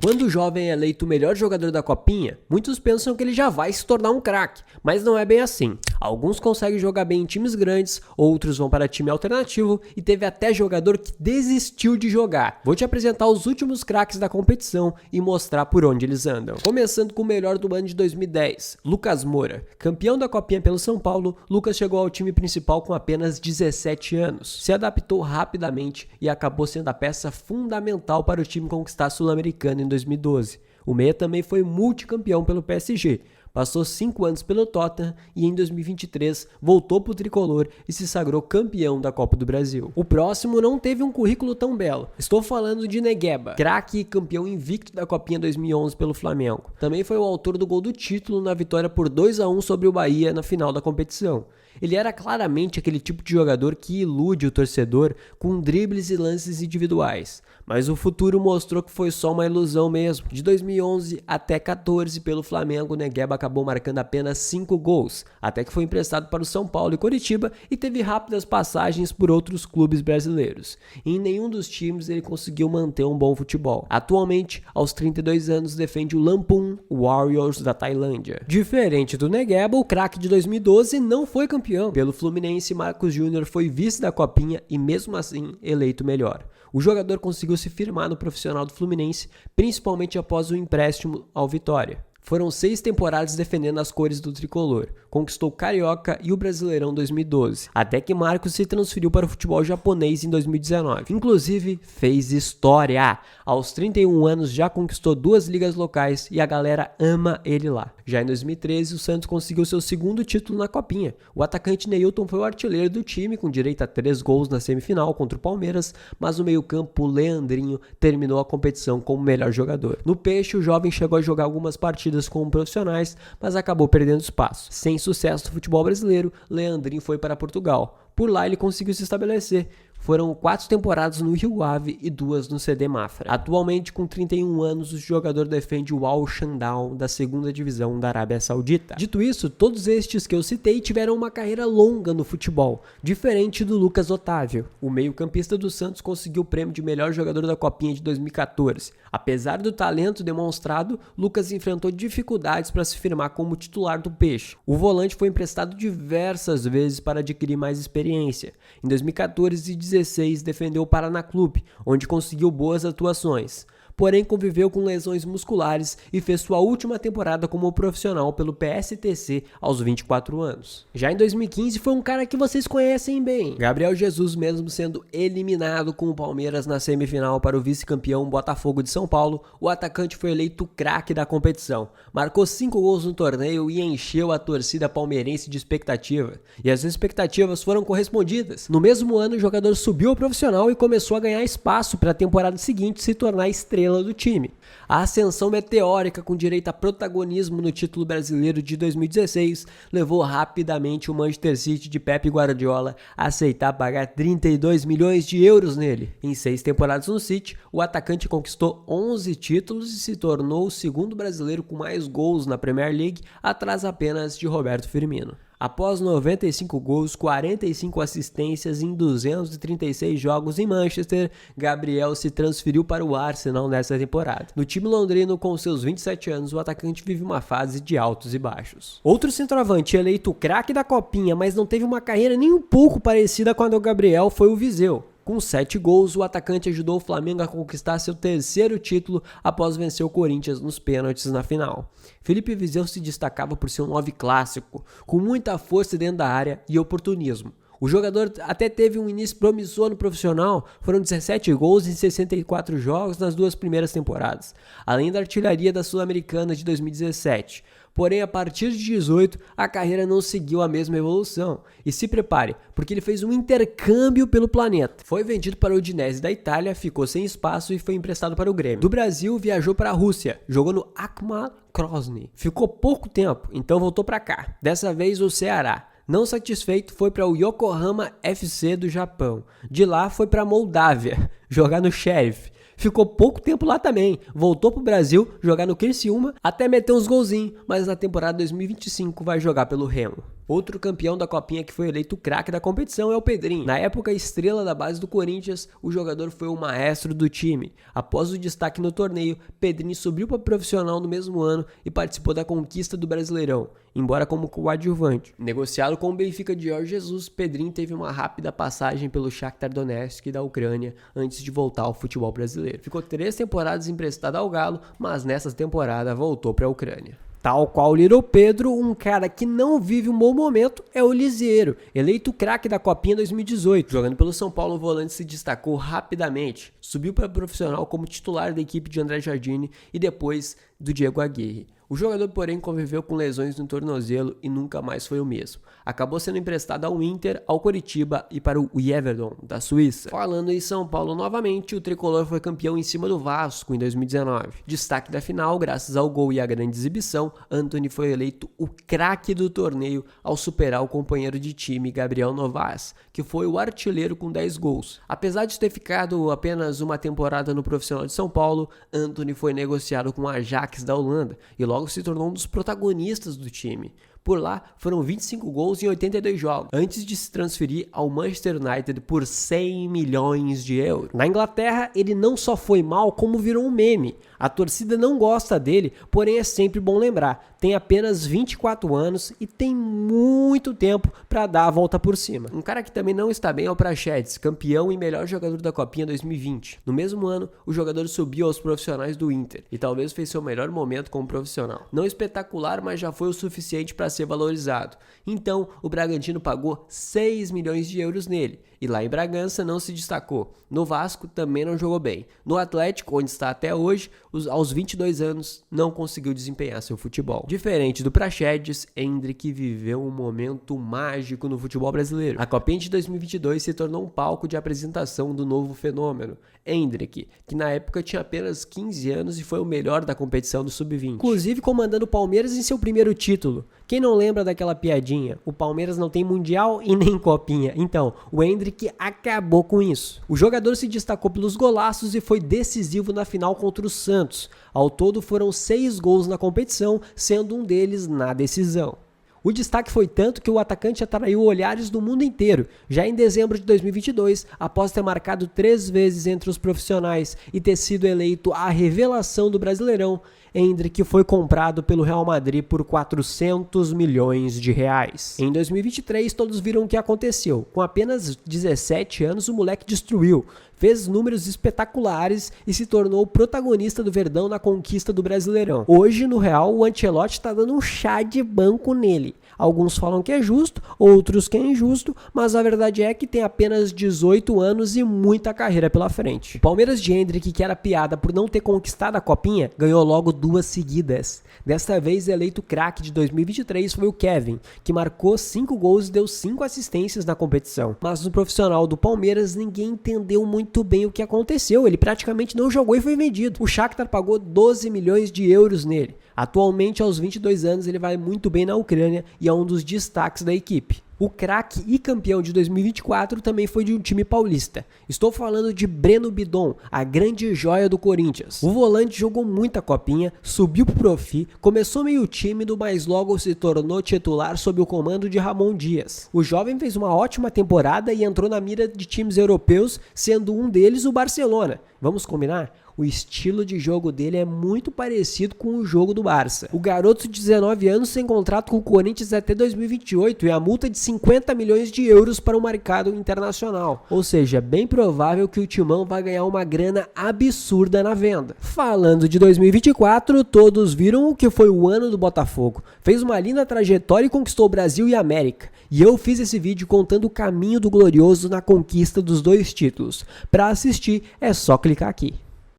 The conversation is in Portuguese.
Quando o jovem é eleito o melhor jogador da Copinha, muitos pensam que ele já vai se tornar um craque, mas não é bem assim. Alguns conseguem jogar bem em times grandes, outros vão para time alternativo e teve até jogador que desistiu de jogar. Vou te apresentar os últimos craques da competição e mostrar por onde eles andam. Começando com o melhor do ano de 2010, Lucas Moura. Campeão da Copinha pelo São Paulo, Lucas chegou ao time principal com apenas 17 anos. Se adaptou rapidamente e acabou sendo a peça fundamental para o time conquistar a Sul-Americana em 2012. O meia também foi multicampeão pelo PSG. Passou 5 anos pelo Tottenham e em 2023 voltou para o tricolor e se sagrou campeão da Copa do Brasil. O próximo não teve um currículo tão belo. Estou falando de Negueba, craque e campeão invicto da Copinha 2011 pelo Flamengo. Também foi o autor do gol do título na vitória por 2-1 sobre o Bahia na final da competição. Ele era claramente aquele tipo de jogador que ilude o torcedor com dribles e lances individuais, mas o futuro mostrou que foi só uma ilusão mesmo. De 2011 até 14 pelo Flamengo, Negueba acabou marcando apenas 5 gols, até que foi emprestado para o São Paulo e Coritiba e teve rápidas passagens por outros clubes brasileiros. Em nenhum dos times ele conseguiu manter um bom futebol. Atualmente, aos 32 anos, defende o Lampung Warriors da Tailândia. Diferente do Negueba, o craque de 2012 não foi campeão. Pelo Fluminense, Marcos Júnior foi vice da Copinha e mesmo assim eleito melhor. O jogador conseguiu se firmar no profissional do Fluminense, principalmente após o empréstimo ao Vitória. Foram 6 temporadas defendendo as cores do tricolor. Conquistou o Carioca e o Brasileirão 2012, até que Marcos se transferiu para o futebol japonês em 2019. Inclusive, fez história. Aos 31 anos já conquistou 2 ligas locais e a galera ama ele lá. Já em 2013, o Santos conseguiu seu segundo título na Copinha. O atacante Neilton foi o artilheiro do time, com direito a 3 gols na semifinal contra o Palmeiras, mas o meio-campo Leandrinho terminou a competição como melhor jogador. No Peixe, o jovem chegou a jogar algumas partidas como profissionais, mas acabou perdendo espaço. Sem sucesso no futebol brasileiro, Leandrinho foi para Portugal. Por lá ele conseguiu se estabelecer. Foram 4 temporadas no Rio Ave e 2 no CD Mafra. Atualmente, com 31 anos, o jogador defende o Al Shandong da 2ª divisão da Arábia Saudita. Dito isso, todos estes que eu citei tiveram uma carreira longa no futebol, diferente do Lucas Otávio. O meio-campista do Santos conseguiu o prêmio de melhor jogador da Copinha de 2014. Apesar do talento demonstrado, Lucas enfrentou dificuldades para se firmar como titular do Peixe. O volante foi emprestado diversas vezes para adquirir mais experiência. Em 2014 e 2016 defendeu o Paraná Clube, onde conseguiu boas atuações. Porém, conviveu com lesões musculares e fez sua última temporada como profissional pelo PSTC aos 24 anos. Já em 2015 foi um cara que vocês conhecem bem. Gabriel Jesus, mesmo sendo eliminado com o Palmeiras na semifinal para o vice-campeão Botafogo de São Paulo, o atacante foi eleito craque da competição. Marcou 5 gols no torneio e encheu a torcida palmeirense de expectativa. E as expectativas foram correspondidas. No mesmo ano, o jogador subiu ao profissional e começou a ganhar espaço para a temporada seguinte se tornar estrela do time. A ascensão meteórica com direito a protagonismo no título brasileiro de 2016 levou rapidamente o Manchester City de Pep Guardiola a aceitar pagar 32 milhões de euros nele. Em 6 temporadas no City, o atacante conquistou 11 títulos e se tornou o segundo brasileiro com mais gols na Premier League, atrás apenas de Roberto Firmino. Após 95 gols, 45 assistências em 236 jogos em Manchester, Gabriel se transferiu para o Arsenal nessa temporada. No time londrino, com seus 27 anos, o atacante vive uma fase de altos e baixos. Outro centroavante eleito craque da Copinha, mas não teve uma carreira nem um pouco parecida com a do Gabriel, foi o Viseu. Com 7 gols, o atacante ajudou o Flamengo a conquistar seu 3º título após vencer o Corinthians nos pênaltis na final. Felipe Viseu se destacava por ser um 9 clássico, com muita força dentro da área e oportunismo. O jogador até teve um início promissor no profissional, foram 17 gols em 64 jogos nas 2 primeiras temporadas, além da artilharia da Sul-Americana de 2017. Porém, a partir de 18, a carreira não seguiu a mesma evolução. E se prepare, porque ele fez um intercâmbio pelo planeta. Foi vendido para o Udinese da Itália, ficou sem espaço e foi emprestado para o Grêmio. Do Brasil, viajou para a Rússia, jogou no Akhmat Grozny. Ficou pouco tempo, então voltou para cá. Dessa vez o Ceará. Não satisfeito, foi para o Yokohama FC do Japão. De lá foi para a Moldávia, jogar no Sheriff. Ficou pouco tempo lá também, voltou pro Brasil, jogar no Criciúma, até meter uns golzinhos, mas na temporada 2025 vai jogar pelo Remo. Outro campeão da Copinha que foi eleito craque da competição é o Pedrinho. Na época, estrela da base do Corinthians, o jogador foi o maestro do time. Após o destaque no torneio, Pedrinho subiu para profissional no mesmo ano e participou da conquista do Brasileirão, embora como coadjuvante. Negociado com o Benfica de Jorge Jesus, Pedrinho teve uma rápida passagem pelo Shakhtar Donetsk da Ucrânia antes de voltar ao futebol brasileiro. Ficou 3 temporadas emprestado ao Galo, mas nessa temporada voltou para a Ucrânia. Tal qual o Little Pedro, um cara que não vive um bom momento é o Liseiro, eleito craque da Copinha 2018. Jogando pelo São Paulo, o volante se destacou rapidamente, subiu para profissional como titular da equipe de André Jardine e depois do Diego Aguirre. O jogador, porém, conviveu com lesões no tornozelo e nunca mais foi o mesmo. Acabou sendo emprestado ao Inter, ao Coritiba e para o Everton, da Suíça. Falando em São Paulo novamente, o tricolor foi campeão em cima do Vasco em 2019. Destaque da final, graças ao gol e à grande exibição, Antony foi eleito o craque do torneio ao superar o companheiro de time Gabriel Novas, que foi o artilheiro com 10 gols. Apesar de ter ficado apenas uma temporada no profissional de São Paulo, Antony foi negociado com o Ajax da Holanda e logo se tornou um dos protagonistas do time. Por lá, foram 25 gols em 82 jogos, antes de se transferir ao Manchester United por 100 milhões de euros. Na Inglaterra, ele não só foi mal, como virou um meme. A torcida não gosta dele, porém é sempre bom lembrar. Tem apenas 24 anos e tem muito tempo para dar a volta por cima. Um cara que também não está bem é o Praxedes, campeão e melhor jogador da Copinha 2020. No mesmo ano, o jogador subiu aos profissionais do Inter e talvez fez seu melhor momento como profissional. Não espetacular, mas já foi o suficiente para ser valorizado. Então, o Bragantino pagou 6 milhões de euros nele. E lá em Bragança não se destacou. No Vasco também não jogou bem. No Atlético, onde está até hoje, aos 22 anos, não conseguiu desempenhar seu futebol. Diferente do Praxedes, Endrick viveu um momento mágico no futebol brasileiro. A Copinha de 2022 se tornou um palco de apresentação do novo fenômeno, Endrick, que na época tinha apenas 15 anos e foi o melhor da competição do Sub-20. Inclusive comandando o Palmeiras em seu primeiro título. Quem não lembra daquela piadinha? O Palmeiras não tem Mundial e nem Copinha. Então, o Endrick acabou com isso. O jogador se destacou pelos golaços e foi decisivo na final contra o Santos. Ao todo foram 6 gols na competição, sendo um deles na decisão. O destaque foi tanto que o atacante atraiu olhares do mundo inteiro, já em dezembro de 2022, após ter marcado 3 vezes entre os profissionais e ter sido eleito a revelação do Brasileirão. Endrick foi comprado pelo Real Madrid por 400 milhões de reais. Em 2023, todos viram o que aconteceu. Com apenas 17 anos, o moleque destruiu. Fez números espetaculares e se tornou o protagonista do Verdão na conquista do Brasileirão. Hoje, no Real, o Ancelotti está dando um chá de banco nele. Alguns falam que é justo, outros que é injusto, mas a verdade é que tem apenas 18 anos e muita carreira pela frente. O Palmeiras de Endrick, que era piada por não ter conquistado a Copinha, ganhou logo 2 seguidas. Desta vez, eleito craque de 2023 foi o Kevin, que marcou 5 gols e deu 5 assistências na competição. Mas no profissional do Palmeiras, ninguém entendeu muito bem o que aconteceu. Ele praticamente não jogou e foi vendido. O Shakhtar pagou 12 milhões de euros nele. Atualmente, aos 22 anos, ele vai muito bem na Ucrânia e é um dos destaques da equipe. O craque e campeão de 2024 também foi de um time paulista. Estou falando de Breno Bidon, a grande joia do Corinthians. O volante jogou muita copinha, subiu pro Profi, começou meio tímido, mas logo se tornou titular sob o comando de Ramon Dias. O jovem fez uma ótima temporada e entrou na mira de times europeus, sendo um deles o Barcelona. Vamos combinar? O estilo de jogo dele é muito parecido com o jogo do Barça. O garoto de 19 anos tem contrato com o Corinthians até 2028 e a multa de 50 milhões de euros para o mercado internacional. Ou seja, é bem provável que o Timão vai ganhar uma grana absurda na venda. Falando de 2024, todos viram o que foi o ano do Botafogo. Fez uma linda trajetória e conquistou o Brasil e a América. E eu fiz esse vídeo contando o caminho do Glorioso na conquista dos 2 títulos. Para assistir, é só clicar aqui.